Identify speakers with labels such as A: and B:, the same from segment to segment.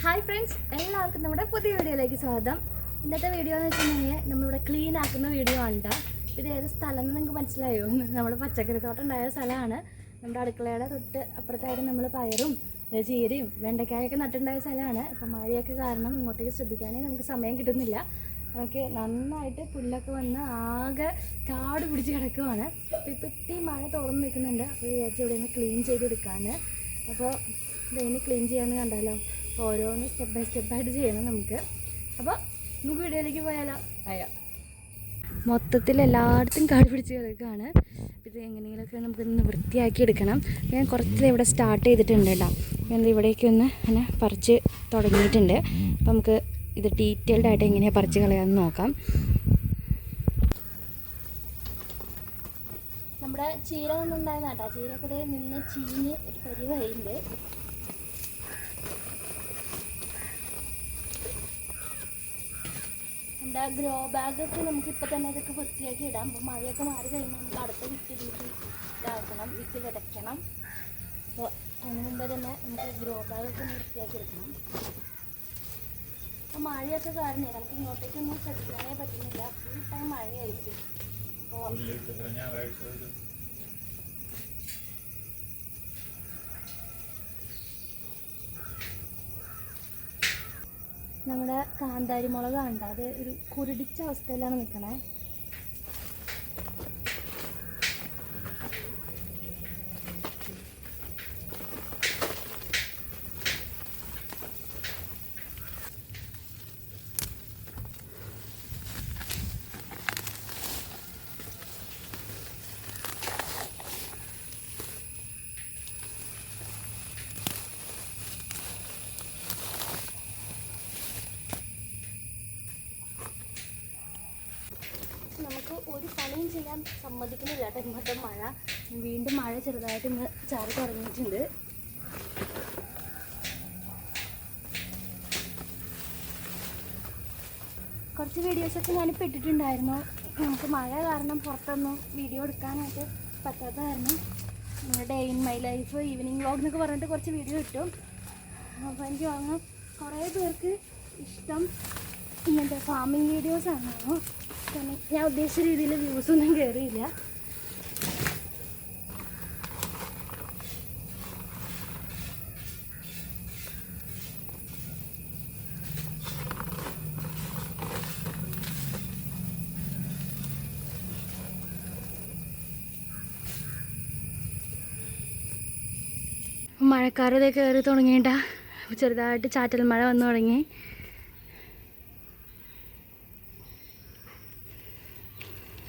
A: Hi friends, എല്ലാവർക്കും നമ്മുടെ പുതിയ വീഡിയോയിലേക്ക് സ്വാഗതം. ഇന്നത്തെ വീഡിയോ എന്ന് വെച്ചിട്ടുണ്ടെങ്കിൽ നമ്മളിവിടെ ക്ലീൻ ആക്കുന്ന വീഡിയോ ആണ് കേട്ടോ. ഇത് ഏത് സ്ഥലം എന്ന് നിങ്ങൾക്ക് മനസ്സിലായോ? നമ്മുടെ പച്ചക്കറി തോട്ടം ഉണ്ടായ സ്ഥലമാണ്. നമ്മുടെ അടുക്കളയുടെ തൊട്ട് അപ്പുറത്തായിട്ട് നമ്മൾ പയറും ചീരയും വെണ്ടക്കായൊക്കെ നട്ടുണ്ടായ സ്ഥലമാണ്. അപ്പോൾ മഴയൊക്കെ കാരണം ഇങ്ങോട്ടേക്ക് ശ്രദ്ധിക്കാനേ നമുക്ക് സമയം കിട്ടുന്നില്ല. നമുക്ക് നന്നായിട്ട് പുല്ലൊക്കെ വന്ന് ആകെ കാട് പിടിച്ച് കിടക്കുവാണ്. അപ്പോൾ ഇത്തിരി മഴ തുറന്ന് നിൽക്കുന്നുണ്ട്. അപ്പോൾ വിചാരിച്ച് ഇവിടെ നിന്ന് ക്ലീൻ ചെയ്തെടുക്കാമെന്ന്. അപ്പോൾ ഇതെങ്ങനെ ക്ലീൻ ചെയ്യാമെന്ന് കണ്ടാലോ? ഓരോന്ന് സ്റ്റെപ്പ് ബൈ സ്റ്റെപ്പായിട്ട് ചെയ്യണം നമുക്ക്. അപ്പോൾ നമുക്ക് വീഡിയോയിലേക്ക് പോയാലോ? അയ്യോ, മൊത്തത്തിൽ എല്ലായിടത്തും കാട് പിടിച്ച് കിടക്കുകയാണ്. ഇത് എങ്ങനെയെങ്കിലുമൊക്കെ നമുക്കൊന്ന് വൃത്തിയാക്കി എടുക്കണം. ഞാൻ കുറച്ച് ഇവിടെ സ്റ്റാർട്ട് ചെയ്തിട്ടുണ്ട് കേട്ടോ. ഞാൻ ഇവിടേക്ക് ഒന്ന് അങ്ങനെ പറിച്ച് തുടങ്ങിയിട്ടുണ്ട്. അപ്പോൾ നമുക്ക് ഇത് ഡീറ്റെയിൽഡ് ആയിട്ട് എങ്ങനെയാണ് പറിച്ച് കളയാമെന്ന് നോക്കാം. നമ്മുടെ ചീര ഒന്നുണ്ടായിരുന്ന കേട്ടോ. ചീരയൊക്കെ നിന്ന് ചീഞ്ഞ് ഒരു പരിവായിട്ടുണ്ട്. നമ്മുടെ ഗ്രോ ബാഗൊക്കെ നമുക്ക് ഇപ്പോൾ തന്നെ ഇതൊക്കെ വൃത്തിയാക്കി ഇടാം. അപ്പോൾ മഴയൊക്കെ മാറി കഴിയുമ്പോൾ നമുക്ക് അടുത്ത വിത്ത് ഇതാക്കണം, വിത്ത് വിതയ്ക്കണം. അപ്പോൾ അതിന് മുമ്പേ തന്നെ നമുക്ക് ഗ്രോ ബാഗൊക്കെ ഒന്ന് വൃത്തിയാക്കി എടുക്കണം. അപ്പോൾ മഴയൊക്കെ കാരണേ നമുക്ക് ഇങ്ങോട്ടേക്കൊന്നും ശ്രദ്ധിക്കാനേ പറ്റുന്നില്ല. ഫുൾ ടൈം മഴയായിരിക്കും. അപ്പോൾ നമ്മുടെ കാന്താരി മുളകാണ്. അത് ഒരു കുരുടിച്ച അവസ്ഥയിലാണ് നിൽക്കണേ. നമുക്ക് ഒരു പണിയും ചെയ്യാൻ സമ്മതിക്കുന്നില്ല കേട്ടോ. ഇന്നത്തെ മഴ വീണ്ടും മഴ ചെറുതായിട്ട് ഇന്ന് ചാറി തുടങ്ങിയിട്ടുണ്ട്. കുറച്ച് വീഡിയോസൊക്കെ ഞാനിപ്പോൾ ഇട്ടിട്ടുണ്ടായിരുന്നു. നമുക്ക് മഴ കാരണം പുറത്തൊന്നും വീഡിയോ എടുക്കാനായിട്ട് പറ്റാത്ത കാരണം day in my life, evening vlog എന്നൊക്കെ പറഞ്ഞിട്ട് കുറച്ച് വീഡിയോ ഇട്ടു. അപ്പോൾ എനിക്ക് തോന്നുന്നു കുറേ പേർക്ക് ഇഷ്ടം ഇങ്ങനത്തെ ഫാമിങ് വീഡിയോസാണ്. കാരണം ഞാൻ ഉദ്ദേശിച്ച രീതിയിൽ വ്യൂസൊന്നും കയറിയില്ല. മഴക്കാരതേ കയറി തുടങ്ങിയിട്ടാ. ചെറുതായിട്ട് ചാറ്റൽ മഴ വന്നു തുടങ്ങി.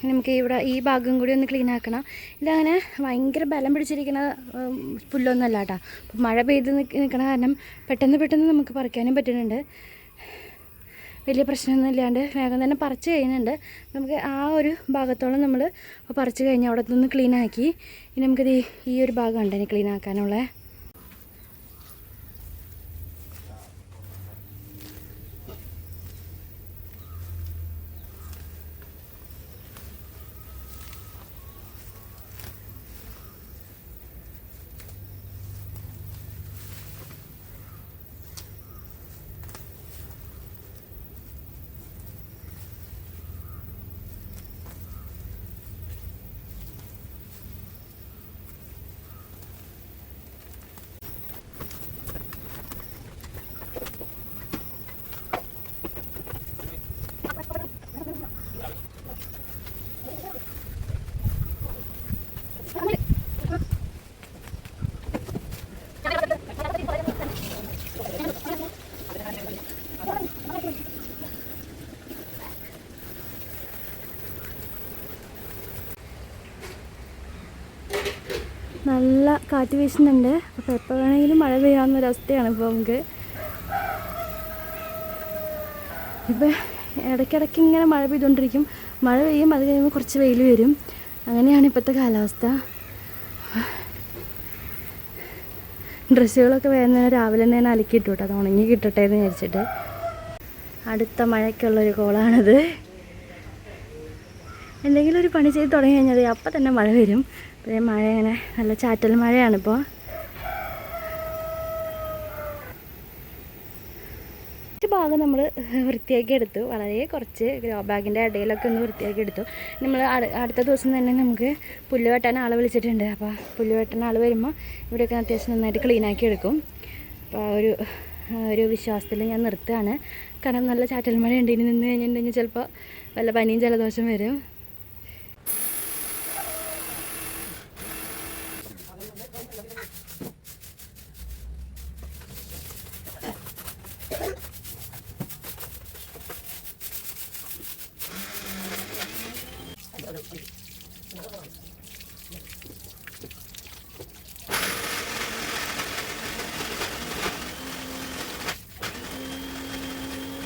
A: നമുക്ക് ഇവിടെ ഈ ഭാഗം കൂടി ഒന്ന് ക്ലീൻ ആക്കണം. ഇതങ്ങനെ ഭയങ്കര ബലം പിടിച്ചിരിക്കുന്ന പുല്ലൊന്നുമല്ല കേട്ടോ. അപ്പോൾ മഴ പെയ്ത് നിൽക്കണ കാരണം പെട്ടെന്ന് നമുക്ക് പറിക്കാനും പറ്റുന്നുണ്ട്. വലിയ പ്രശ്നമൊന്നും ഇല്ലാണ്ട് വേഗം തന്നെ പറിച്ച് കഴിയുന്നുണ്ട്. നമുക്ക് ആ ഒരു ഭാഗത്തോളം നമ്മൾ പറിച്ച് കഴിഞ്ഞാൽ അവിടെ നിന്ന് ക്ലീൻ ആക്കി. ഇനി നമുക്കിത് ഈ ഒരു ഭാഗം ഉണ്ട് ഇനി ക്ലീൻ ആക്കാനുള്ള. നല്ല കാറ്റ് വീശുന്നുണ്ട്. അപ്പോൾ എപ്പോൾ വേണമെങ്കിലും മഴ പെയ്യാവുന്നൊരവസ്ഥയാണ് ഇപ്പോൾ നമുക്ക്. ഇപ്പം ഇടയ്ക്കിടയ്ക്ക് ഇങ്ങനെ മഴ പെയ്തുകൊണ്ടിരിക്കും. മഴ പെയ്യും, അത് കഴിയുമ്പോൾ കുറച്ച് വെയിൽ വരും. അങ്ങനെയാണ് ഇപ്പോഴത്തെ കാലാവസ്ഥ. ഡ്രസ്സുകളൊക്കെ വേഗം രാവിലെ തന്നെ അലക്കിയിട്ടു കേട്ടോ. അത് ഉണങ്ങി കിട്ടട്ടെ എന്ന് വിചാരിച്ചിട്ട്. അടുത്ത മഴയ്ക്കുള്ളൊരു കോളാണിത്. എന്തെങ്കിലും ഒരു പണി ചെയ്ത് തുടങ്ങി കഴിഞ്ഞാൽ അപ്പം തന്നെ മഴ വരും. അപ്പോൾ മഴ ഇങ്ങനെ നല്ല ചാറ്റൽ മഴയാണിപ്പോൾ. ഭാഗം നമ്മൾ വൃത്തിയാക്കി എടുത്തു, വളരെ കുറച്ച് ഗ്രോ ബാഗിൻ്റെ ഇടയിലൊക്കെ ഒന്ന് വൃത്തിയാക്കി എടുത്തു. നമ്മൾ അടുത്ത ദിവസം തന്നെ നമുക്ക് പുല്ല് വെട്ടാൻ ആളെ വിളിച്ചിട്ടുണ്ട്. അപ്പോൾ പുല്ല് വെട്ടാൻ ആൾ വരുമ്പോൾ ഇവിടെയൊക്കെ അത്യാവശ്യം നന്നായിട്ട് ക്ലീനാക്കി എടുക്കും. അപ്പോൾ ഒരു വിശ്വാസത്തിൽ ഞാൻ നിർത്തുകയാണ്. കാരണം നല്ല ചാറ്റൽ മഴയുണ്ട്. ഇനി നിന്ന് കഴിഞ്ഞിട്ടുണ്ടെങ്കിൽ ചിലപ്പോൾ വല്ല പനിയും ജലദോഷം വരും.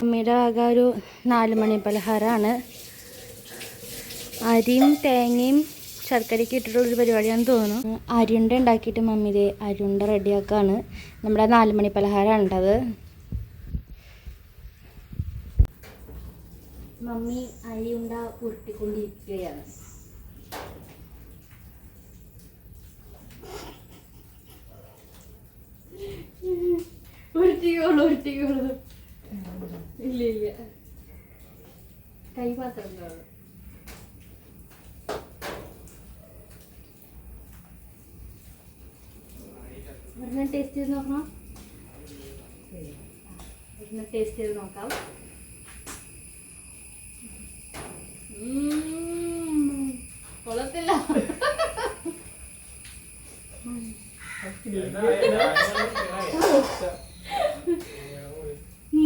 A: അമ്മയുടെ വക ഒരു 4 മണി പലഹാരമാണ്. അരിയും തേങ്ങയും ശർക്കരയ്ക്ക് ഇട്ടിട്ടുള്ളൊരു പരിപാടിയാണെന്ന് തോന്നുന്നു. അരിയുണ്ട ഉണ്ടാക്കിയിട്ട് മമ്മി ഇത് അരിയുണ്ട റെഡിയാക്കാണ്. നമ്മുടെ 4 മണി പലഹാരമാണ് ഉണ്ടത്. മമ്മി അരിയുണ്ട ഉരുട്ടിക്കൊണ്ടിരിക്കുകയാണ്. ഉരുട്ടിക്കോളൂ ഇല്ല കൈ മാത്രം ടേസ്റ്റ് ചെയ്ത് നോക്കണം. ടേസ്റ്റ് ചെയ്ത് നോക്കാം. കൊള്ളത്തില്ല.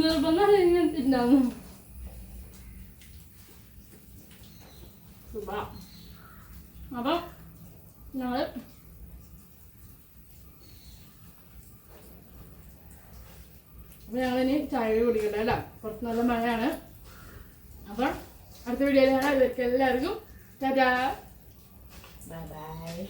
A: നിർബന്ധം അപ്പം ഞങ്ങളിനി ചായ കുടിക്കട്ടെ അല്ല, കുറച്ച് നല്ല മഴയാണ്. അപ്പം അടുത്ത വീഡിയോയിൽ കാണാം. ഇവർക്ക് എല്ലാവർക്കും ടാറ്റാ, ബൈ ബൈ.